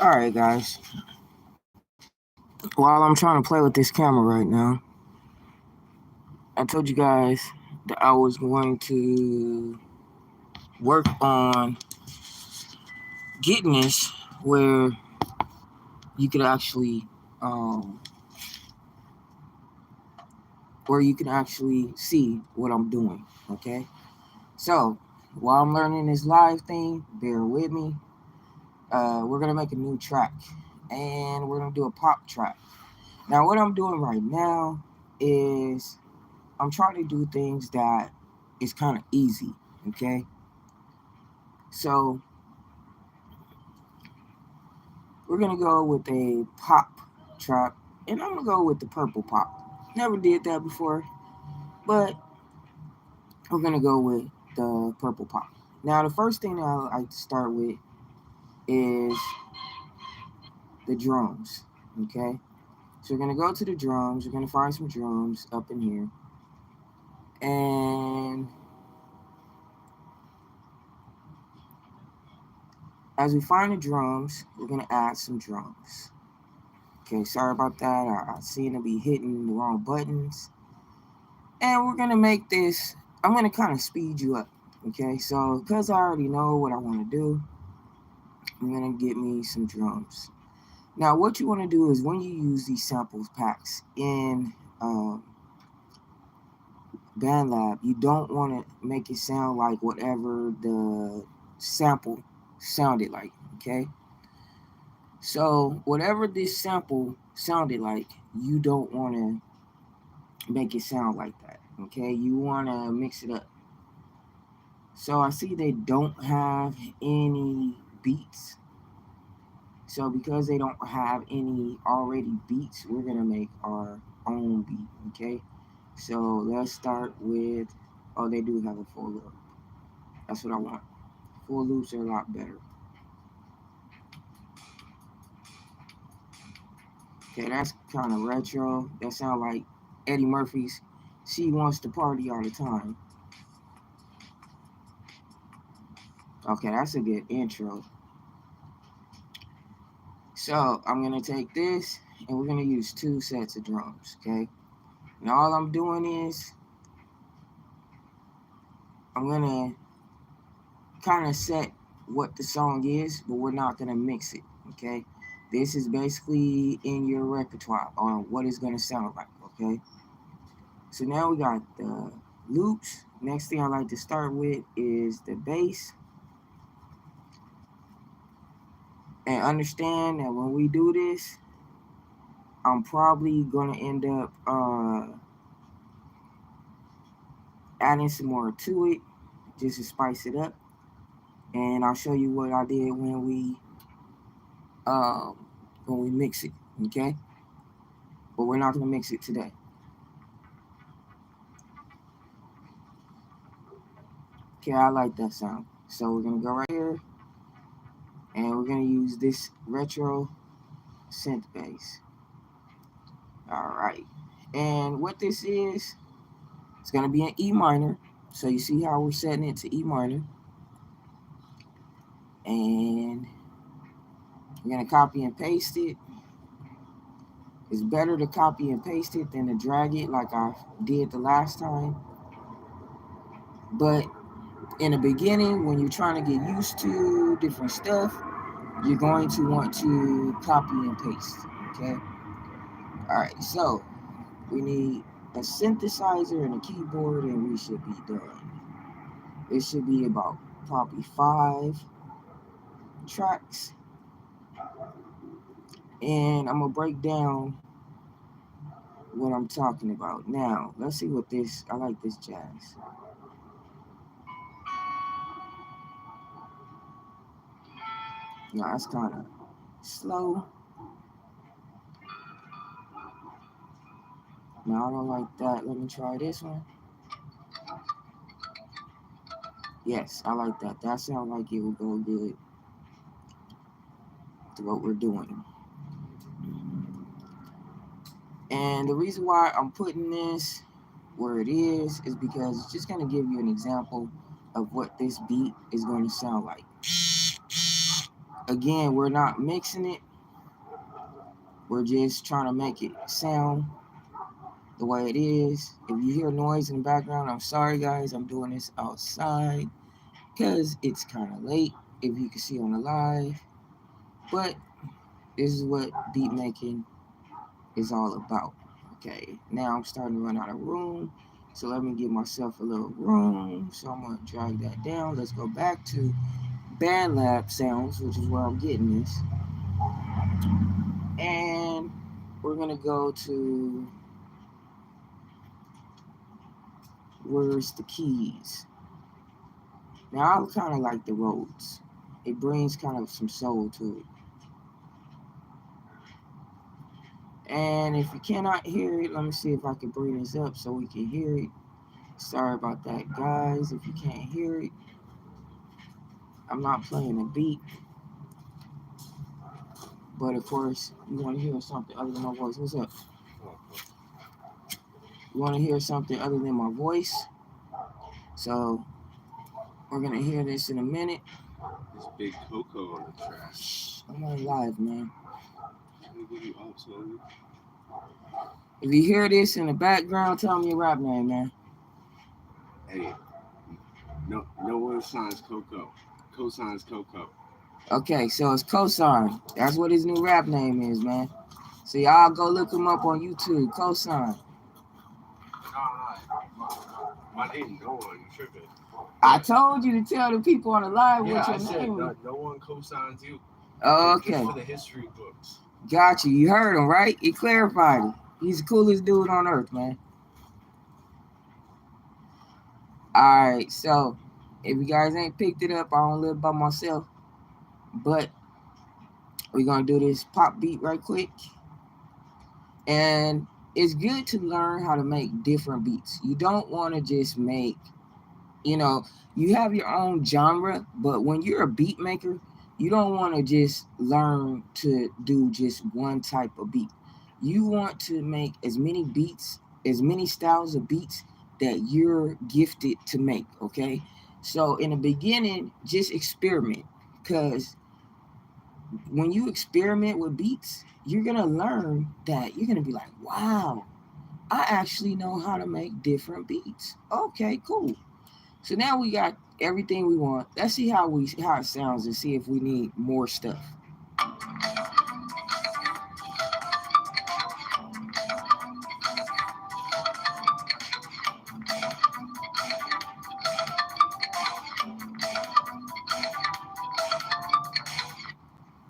Alright, guys. While I'm trying to play with this camera right now, I told you guys that I was going to work on getting this where you could actually, see what I'm doing. Okay. So while I'm learning this live thing, bear with me. We're gonna make a new track, and we're gonna do a pop track. Now, what I'm doing right now is I'm trying to do things that is kind of easy, okay? So we're gonna go with a pop track, and I'm gonna go with the purple pop. Never did that before, but we're gonna go with the purple pop. Now, the first thing that I like to start with is the drums, okay? So we're gonna go to the drums. We're gonna find some drums up in here, and as we find the drums, we're gonna add some drums. Okay, sorry about that. I seem to be hitting the wrong buttons. And we're gonna make this, I'm gonna kind of speed you up. Okay, so because I already know what I want to do, I'm gonna get me some drums. Now, what you want to do is when you use these samples packs in Bandlab, you don't want to make it sound like whatever the sample sounded like. Okay, so whatever this sample sounded like, you don't want to make it sound like that. Okay, you want to mix it up. So I see they don't have any beats. So because they don't have any already beats, we're gonna make our own beat. Okay, so let's start with, oh, they do have a full loop. That's what I want. Full loops are a lot better. Okay, that's kind of retro. That sounds like Eddie Murphy's "She Wants to Party All the Time." Okay, that's a good intro. So I'm gonna take this and we're gonna use 2 sets of drums. Okay, and all I'm doing is I'm gonna kind of set what the song is, but we're not gonna mix it. Okay, this is basically in your repertoire on what it's gonna sound like. Okay, so now we got the loops. Next thing I like to start with is the bass, and understand that when we do this, I'm probably gonna end up adding some more to it just to spice it up. And I'll show you what I did when we mix it, okay? But we're not gonna mix it today. Okay, I like that sound. So we're gonna go right here, and we're gonna use this retro synth bass. All right, and what this is, it's gonna be an E minor. So you see how we're setting it to E minor, and we're gonna copy and paste it. It's better to copy and paste it than to drag it like I did the last time. But in the beginning, when you're trying to get used to different stuff, you're going to want to copy and paste. Okay. All right. So we need a synthesizer and a keyboard, and we should be done. It should be about probably 5 tracks, and I'm gonna break down what I'm talking about. Now, let's see what this. I like this jazz. Now it's kind of slow. Now I don't like that. Let me try this one. Yes, I like that. That sounds like it will go good to what we're doing. And the reason why I'm putting this where it is because it's just going to give you an example of what this beat is going to sound like. Again, we're not mixing it. We're just trying to make it sound the way it is. If you hear noise in the background, I'm sorry guys. I'm doing this outside because it's kind of late, if you can see on the live. But this is what beat making is all about. Okay, now I'm starting to run out of room. So let me give myself a little room. So I'm going to drag that down. Let's go back to Bandlab sounds, which is where I'm getting this. And we're going to go to, where's the keys? Now I kind of like the Rhodes. It brings kind of some soul to it. And if you cannot hear it, let me see if I can bring this up so we can hear it. Sorry about that, guys, if you can't hear it. I'm not playing a beat. But of course, you want to hear something other than my voice. What's up? You want to hear something other than my voice? So we're going to hear this in a minute. This big Coco on the track. Shh, I'm on live, man. Let me give you up, son. If you hear this in the background, tell me your rap name, man. Hey, no one signs Coco. Co-signs Coco. Okay, so it's Cosign. That's what his new rap name is, man. So y'all go look him up on YouTube. Cosign. My name, no one. You tripping. I told you to tell the people on the live what your I said name is. no one co-signs you. Okay. Just for the history books. Got you. You heard him, right? He clarified it. He's the coolest dude on earth, man. Alright, so if you guys ain't picked it up, I don't live by myself. But we're gonna do this pop beat right quick. And it's good to learn how to make different beats. You don't want to just make, you have your own genre, but when you're a beat maker, you don't want to just learn to do just one type of beat. You want to make as many beats, as many styles of beats that you're gifted to make, okay? So in the beginning, just experiment, because when you experiment with beats, you're going to learn that you're going to be like, wow, I actually know how to make different beats. Okay, cool. So now we got everything we want. Let's see how it sounds and see if we need more stuff.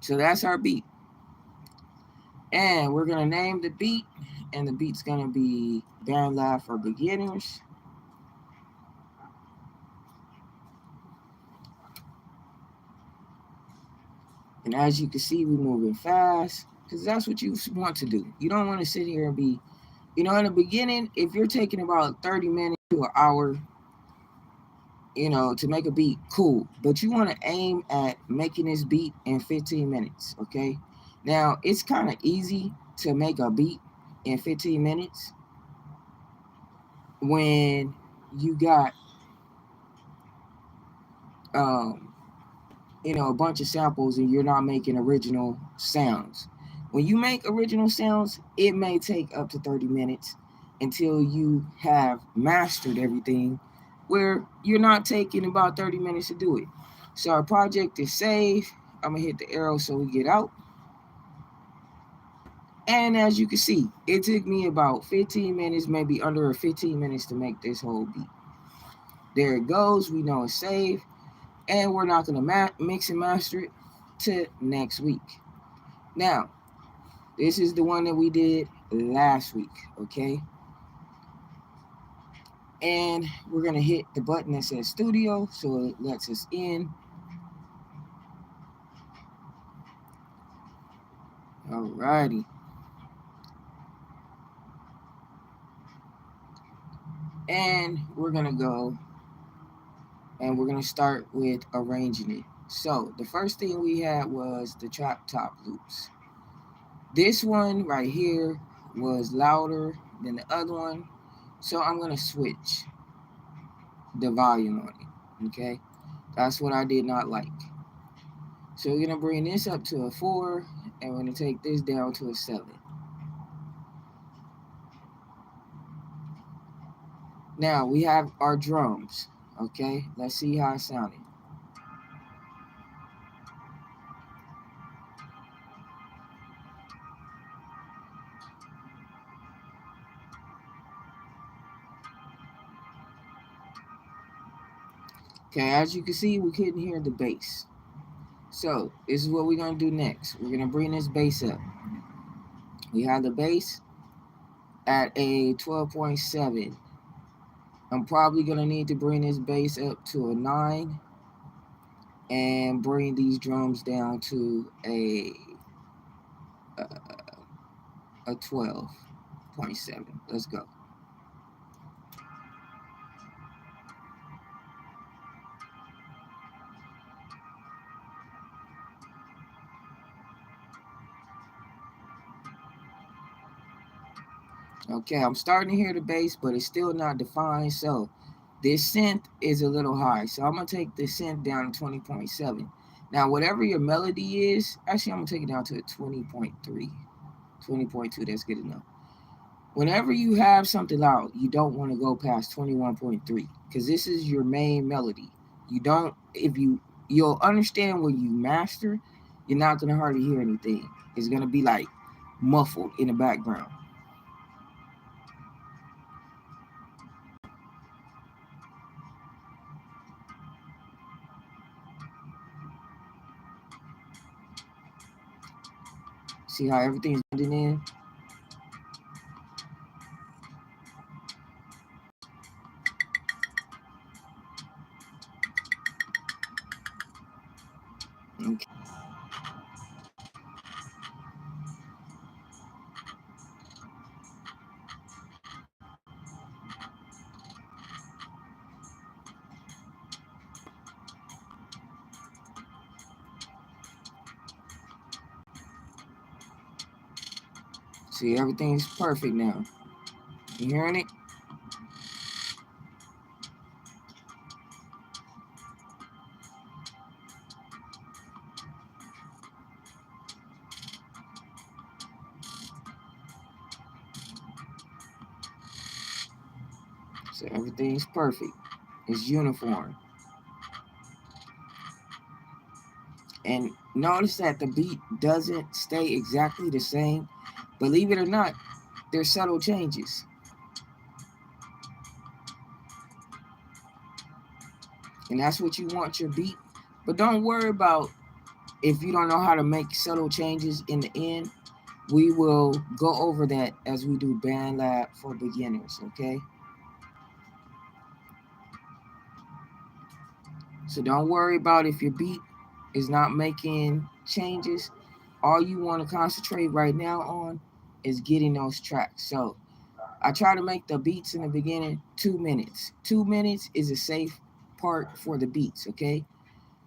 So that's our beat. And we're going to name the beat, and the beat's going to be Bandlab for Beginners. And as you can see, we're moving fast because that's what you want to do. You don't want to sit here and be, in the beginning, if you're taking about 30 minutes to an hour, to make a beat, cool. But you want to aim at making this beat in 15 minutes, okay? Now, it's kind of easy to make a beat in 15 minutes when you got, a bunch of samples and you're not making original sounds. When you make original sounds, it may take up to 30 minutes until you have mastered everything, where you're not taking about 30 minutes to do it. So our project is saved. I'm going to hit the arrow so we get out. And as you can see, it took me about 15 minutes, maybe under 15 minutes to make this whole beat. There it goes. We know it's saved. And we're not going to mix and master it to next week. Now, this is the one that we did last week, okay? And we're going to hit the button that says studio, so it lets us in. Alrighty. And we're going to go and we're going to start with arranging it. So the first thing we had was the trap top loops. This one right here was louder than the other one. So I'm going to switch the volume on it, okay? That's what I did not like. So we're gonna bring this up to a 4, and we're gonna take this down to a 7. Now we have our drums. Okay, let's see how it sounded. Okay, as you can see, we couldn't hear the bass. So this is what we're gonna do next. We're gonna bring this bass up. We have the bass at a 12.7. I'm probably gonna need to bring this bass up to a 9 and bring these drums down to uh, a 12.7. Let's go. Okay, I'm starting to hear the bass, but it's still not defined. So this synth is a little high. So I'm going to take the synth down to 20.7. Now, whatever your melody is, actually, I'm going to take it down to a 20.3, 20.2. That's good enough. Whenever you have something loud, you don't want to go past 21.3 because this is your main melody. You don't, if you'll understand when you master, you're not going to hardly hear anything. It's going to be like muffled in the background. See how everything's blending in? Okay. See, everything's perfect now. You hearing it? So everything's perfect. It's uniform. And notice that the beat doesn't stay exactly the same. Believe it or not, there's subtle changes. And that's what you want your beat. But don't worry about if you don't know how to make subtle changes in the end. We will go over that as we do Bandlab for beginners, okay? So don't worry about if your beat is not making changes. All you want to concentrate right now on is getting those tracks. So I try to make the beats in the beginning 2 minutes. 2 minutes is a safe part for the beats, okay?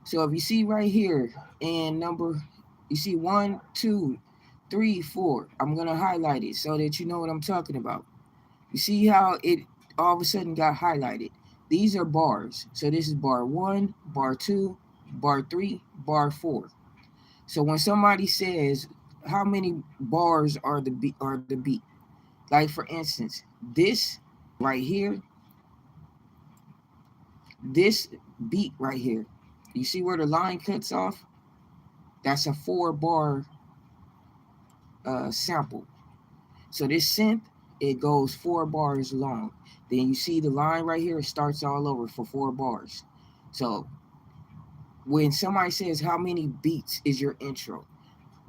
So if you see right here in number, you see 1, 2, 3, 4. I'm gonna highlight it so that you know what I'm talking about. You see how it all of a sudden got highlighted. These are bars. So this is bar 1, bar 2, bar 3, bar 4. So when somebody says how many bars are the beat, like for instance, this right here, this beat right here, you see where the line cuts off? That's a 4 bar sample. So this synth, it goes 4 bars long. Then you see the line right here, it starts all over for 4 bars. So when somebody says how many beats is your intro,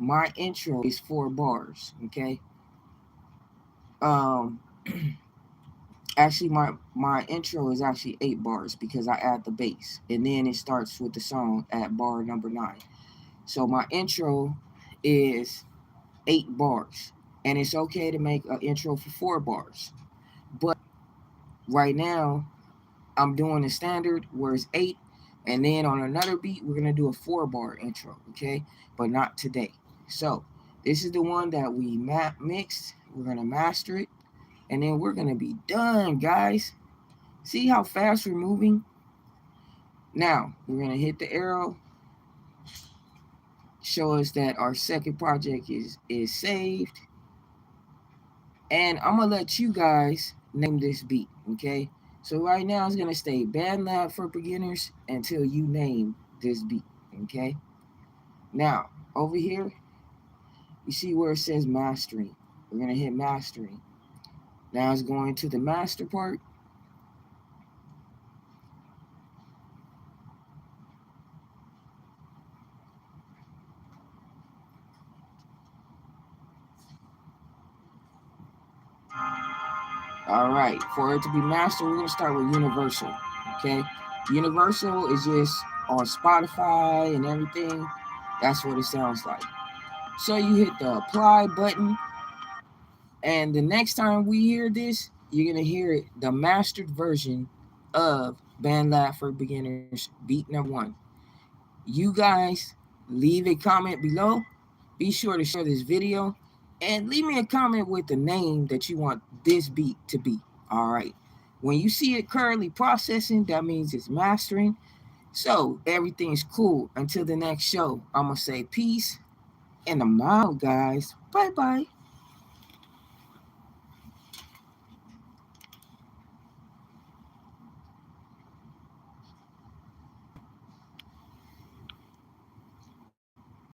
my intro is 4 bars. Okay. Um, actually, my intro is actually 8 bars because I add the bass, and then it starts with the song at bar number 9. So my intro is 8 bars, and it's okay to make an intro for 4 bars. But right now, I'm doing a standard where it's 8, and then on another beat, we're gonna do a 4 bar intro, okay? But not today. So this is the one that we mixed. We're gonna master it, and then we're gonna be done, guys. See how fast we're moving? Now we're gonna hit the arrow, show us that our second project is saved. And I'm gonna let you guys name this beat, okay? So right now it's gonna stay Bandlab for beginners until you name this beat, okay? Now over here, you see where it says mastering. We're gonna hit mastering. Now it's going to the master part. All right, for it to be mastered, we're gonna start with universal. Okay, universal is just on Spotify and everything. That's what it sounds like. So you hit the apply button, and the next time we hear this, you're gonna hear it, the mastered version of BandLab for Beginners, beat number one. You guys leave a comment below. Be sure to share this video and leave me a comment with the name that you want this beat to be. All right. When you see it currently processing, that means it's mastering. So everything's cool. Until the next show, I'm going to say peace and I'm out, guys. Bye bye.